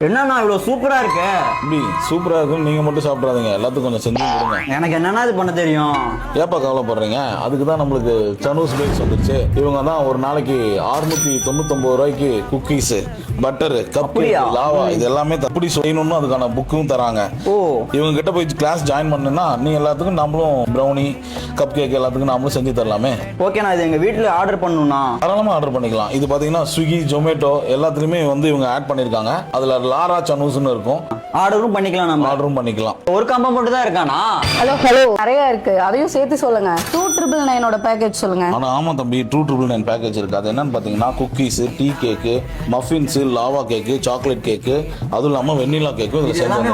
என்னண்ணா இவ்வளவு சூப்பரா இருக்கு? இப்படி சூப்பரா இருக்கும். நீங்க மட்டும் சாப்பிடாதீங்க, எல்லாத்துக்கும் கொஞ்சம் செஞ்சு கொடுங்க. எனக்கு என்னன்னா இது பண்ண தெரியும். ஏப்பா கவலைப்படுறீங்க? அதுக்கு தான் நம்மளுக்கு சனூஸ் பேக்ஸ் வந்துருச்சு. இவங்க தான் ஒரு நாளைக்கு 699 ரூபாய்க்கு குக்கீஸ், பட்டர், கப், லாவா இது எல்லாமே எப்படி செய்யணும்னு அதுக்கான புக்கும் தராங்க. ஓ, இவங்க கிட்ட போய் கிளாஸ் ஜாயின் பண்ணா நீ எல்லாத்துக்கும் நம்மளும் ப்ரௌனி, கப் கேக் எல்லாத்துக்கும் நம்மளும் செஞ்சு தரலாமே. ஓகே, நான் இது எங்க வீட்டுல ஆர்டர் பண்ணணும்னா தாராளமா ஆர்டர் பண்ணிக்கலாம். இது பாத்தீங்கன்னா ஸ்விக்கி, ஜொமேட்டோ எல்லாத்துலயுமே வந்து இவங்க ஆட் பண்ணிருக்காங்க. அதுல லாரா சனூஸ்னு இருக்கும். ஆர்டரும் பண்ணிக்கலாம், நம்ம ஆர்டரும் பண்ணிக்கலாம். ஒரு காம்போ மட்டும் தான் இருக்கானா? ஹலோ நிறைய இருக்கு, அதையும் சேர்த்து சொல்லுங்க. 299 பேக்கேஜ் சொல்லுங்க. ஆனா ஆமா தம்பி, 299 பேக்கேஜ் இருக்கு. அது என்னன்னு பாத்தீங்கன்னா குக்கீஸ், டீ கேக்கு, மஃபின்ஸ், லாவா கேக்கு, சாக்லேட் கேக்கு, அதுவும் இல்லாம வெண்ணிலா கேக்கு இது எல்லாமே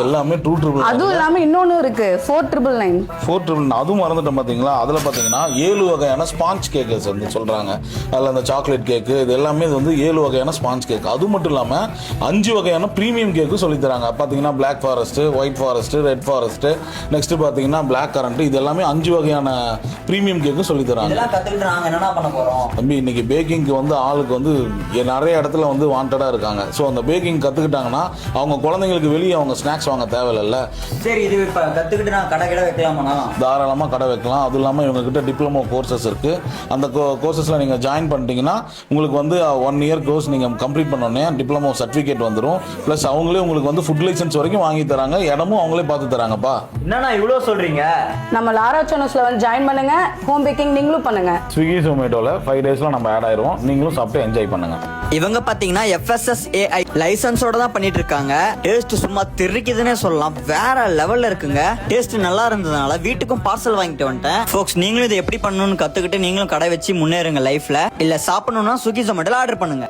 எல்லாமே 299. அதுவும் இல்லாம இன்னொன்னு இருக்கு 499. 499 அதுவும் மறந்துட்டோம் பாத்தீங்களா. அதுல பாத்தீங்கன்னா 7 வகையான ஸ்பாஞ்ச் கேக்கஸ் வந்து சொல்றாங்க. அதுல அந்த சாக்லேட் கேக்கு இது எல்லாமே வந்து 7 வகையான ஸ்பாஞ்ச் கேக். அது மட்டும் இல்லாம 5 வகையான பிரீமியம் கேக்கு சொல்லி தராங்க. பாத்தீங்கன்னா black forest, white forest, red forest, next பாத்தீங்கன்னா பிளாக் கரண்ட், இது எல்லாமே 5 வகையான பிரீமியம் கேக்கு சொல்லி தராங்க. இதெல்லாம் கத்துக்கிட்டு நாங்க என்னன்னா பண்ண போறோம்? தம்பி இன்னைக்கு பேக்கிங்க்கு வந்து ஆளுக்கு வந்து நிறைய இடத்துல வந்து வாண்டடா இருக்காங்க. ஸோ அந்த பேக்கிங் கத்துக்கிட்டாங்கன்னா அவங்க குழந்தைங்களுக்கு வெளியே அவங்க ஸ்நாக்ஸ் வாங்க தேவையில்ல. சரி, இது இப்ப கத்துக்கிட்டு நான் கடை வைக்கலாமா? தாராளமா கடை வைக்கலாம். அதுவும் இல்லாம இவங்க கிட்ட டிப்ளமோ கோர்சஸ் இருக்கு. அந்த கோர்சஸ்ல நீங்க ஜாயின் பண்ணிட்டீங்கன்னா உங்களுக்கு வந்து 1 இயர் கோர்ஸ் நீங்க கம்ப்ளீட் பண்ணோடனே டிப்ளமோ சர்டிபிகேட் வந்துடும். பிளஸ் அவங்களே உங்களுக்கு வந்து ஃபுட் லைசன்ஸ் வரைக்கும் வாங்கி தராங்க. இடமும் அவங்களே பார்த்து தராங்கப்பா. என்னண்ணா இவ்வளவு சொல்றீங்க? நம்ம லாரா சனூஸ்ல வந்து ஜாயின் பண்ணுங்க. ஹோம் பேக்கிங் நீங்களும் பண்ணுங்க. ஸ்விக்கி, ஜொமேட்டோல 5 டேஸ்ல நம்ம ஆட் ஆயிரும். நீங்களும் சாப்பிட்டு என்ஜாய் பண்ணுங்க. இவங்க பாத்தீங்கன்னா FSSAI லைசன்ஸோட தான் பண்ணிட்டு இருக்காங்க. டேஸ்ட் சும்மா தெரிக்குதுன்னே சொல்லலாம். வேற லெவல்ல இருக்குங்க. டேஸ்ட் நல்லா இருந்ததுனால வீட்டுக்கும் பார்சல் வாங்கிட்டு வந்துட்டேன். ஃபோக்ஸ், நீங்களும் இதை எப்படி பண்ணணும்னு கத்துக்கிட்டு நீங்களும் கடை வச்சு முன்னேறுங்க லைஃப்ல. இல்ல சாப்பிடணும்னா ஸ்விக்கி, ஜொமேட்டோல ஆர்டர் பண்ணுங்க.